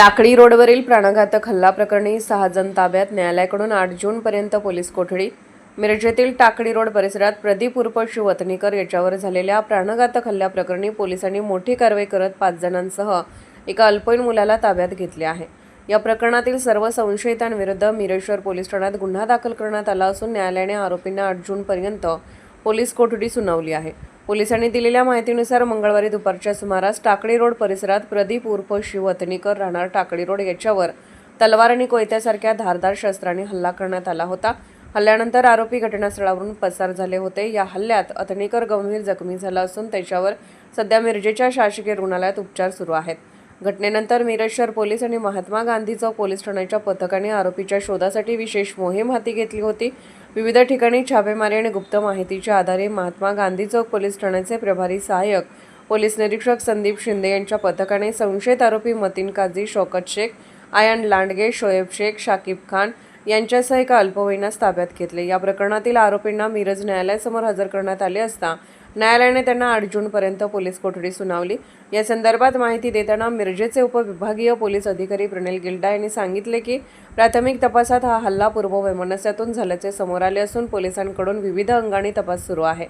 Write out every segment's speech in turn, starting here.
टाकळी रोडवरील प्राणघातक हल्ला प्रकरणी 6 जण ताब्यात, न्यायालयाकडून 8 जूनपर्यंत पोलीस कोठडी। मिरजेतील टाकळी रोड परिसरात प्रदीप उर्फ शिवतनीकर याच्यावर झालेल्या प्राणघातक हल्ल्याप्रकरणी पोलिसांनी मोठी कारवाई करत 5 जणांसह एका अल्पवयीन मुलाला ताब्यात घेतले आहे। या प्रकरणातील सर्व संशयितांविरुद्ध मिरज शहर पोलीस ठाण्यात गुन्हा दाखल करण्यात आला असून न्यायालयाने आरोपींना 8 जूनपर्यंत पोलीस कोठडी सुनावली आहे। पोलिसांनी दिलेल्या माहितीनुसार मंगळवारी दुपारच्या सुमारास टाकळी रोड परिसरात प्रदीप उर्फ शिवतनीकर राहणार टाकळी रोड याच्यावर तलवार आणि कोयत्यासारख्या धारदार शस्त्रांनी हल्ला करण्यात आला होता। हल्ल्यानंतर आरोपी घटनास्थळावरून पसार झाले होते। या हल्ल्यात अतनीकर गंभीर जखमी झाला असून त्याच्यावर सध्या मिरजेच्या शासकीय रुग्णालयात उपचार सुरू आहेत। घटनेनंतर मिरज शहर पोलीस आणि महात्मा गांधी चौक पोलीस ठाण्याच्या पथकाने आरोपीच्या शोधासाठी विशेष मोहीम हाती घेतली होती। विविध ठिकाणी छापेमारी आणि गुप्त माहितीच्या आधारे महात्मा गांधी चौक पोलीस ठाण्याचे प्रभारी सहाय्यक पोलीस निरीक्षक संदीप शिंदे यांच्या पथकाने संशयित आरोपी मतीन काझी, शौकत शेख, आयन लांडगे, शोएब शेख, शाकिब खान यांच्यासह एका अल्पवयीनास ताब्यात घेतले। या प्रकरणातील आरोपींना मिरज न्यायालयासमोर हजर करण्यात आले असता न्यायालयाने त्यांना 8 जूनपर्यंत पोलीस कोठडी सुनावली। या संदर्भात माहिती देताना मिरजेचे उपविभागीय पोलीस अधिकारी प्रणिल गिल्डा यांनी सांगितले की प्राथमिक तपासात हा हल्ला पूर्ववैमनस्यातून झाल्याचे समोर आले असून पोलिसांकडून विविध अंगाने तपास सुरू आहे।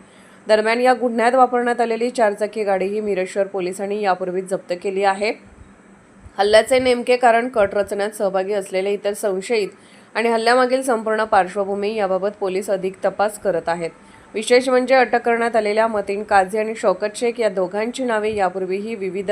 दरम्यान या गुन्ह्यात वापरण्यात आलेली 4 चाकी गाडीही मिरज शहर पोलिसांनी यापूर्वीच जप्त केली आहे। हल्ल्याचे नेमके कारण, कट रचण्यात सहभागी असलेले इतर संशयित आणि हल्ल्यामागील संपूर्ण पार्श्वभूमी याबाबत पोलीस अधिक तपास करत आहेत। विशेष म्हणजे अटक करण्यात आलेल्या मतीन काझी आणि शौकत शेख या दोघांची नावे यापूर्वीही विविध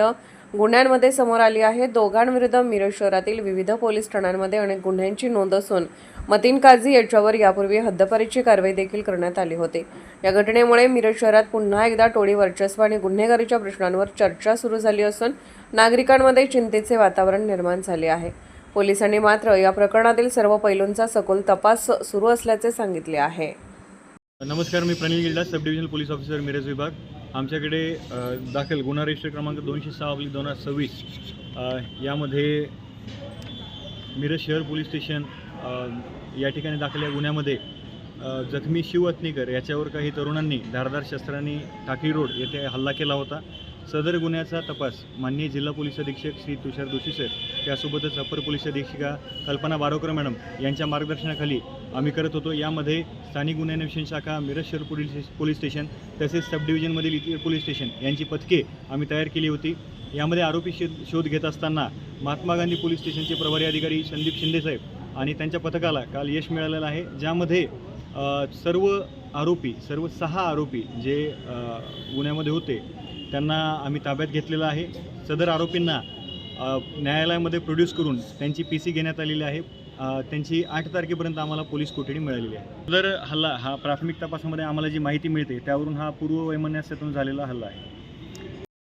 गुन्ह्यांमध्ये समोर आली आहेत। दोघांविरुद्ध मिरज शहरातील विविध पोलीस ठाण्यांमध्ये अनेक गुन्ह्यांची नोंद असून मतीन काझी याच्यावर यापूर्वी हद्दपारीची कारवाई देखील करण्यात आली होती। या घटनेमुळे मिरज शहरात पुन्हा एकदा टोळी वर्चस्व आणि गुन्हेगारीच्या प्रश्नांवर चर्चा सुरू झाली असून नागरिकांमध्ये चिंतेचे वातावरण निर्माण झाले आहे। पोलिसांनी मात्र या प्रकरणातील सर्व पैलूंचा सखोल तपास सुरू असल्याचे सांगितले आहे। नमस्कार, मी Pranil Gilda, sub divisional police officer Miraj विभाग। आमच्याकडे दाखल गुन्हा रजिस्टर क्रमांक 206/2026 यामध्ये मिरज शहर पोलीस स्टेशन या ठिकाणी दाखल या गुन्ह्यामध्ये जखमी शिवतनीकर याच्यावर काही तरुणांनी धारदार शस्त्रांनी टाकळी रोड येथे हल्ला केला होता। सदर गुन्ह्याचा तपास माननीय जिल्हा पोलीस अधीक्षक श्री तुषार जोशी सर, त्यासोबतच अपर पोलीस अधीक्षिका कल्पना बारोकर मॅडम यांच्या मार्गदर्शनाखाली आम्ही करत होतो। यामध्ये स्थानिक गुन्हे अन्वेषण शाखा, मिरज शहर पोलीस स्टेशन तसेच सब डिव्हिजनमधील इतर पोलीस स्टेशन यांची पथके आम्ही तयार केली होती। यामध्ये आरोपी शोध घेत असताना महात्मा गांधी पोलीस स्टेशनचे प्रभारी अधिकारी संदीप शिंदे साहेब आणि त्यांच्या पथकाला काल यश मिळालेलं आहे, ज्यामध्ये सर्व 6 आरोपी जे गुन्ह्यामध्ये होते त्यांना आम्ही ताब्यात घेतलेलं आहे। सदर आरोपींना न्यायालयामध्ये प्रोड्यूस करून त्यांची PC घेण्यात आलेली आहे। त्यांची 8 तारखेपर्यंत आम्हाला पोलीस कोठडी मिळालेली आहे। सदर हल्ला हा प्राथमिक तपासामध्ये आम्हाला जी माहिती मिळते त्यावरून हा पूर्ववैमनस्यातून झालेला हल्ला आहे।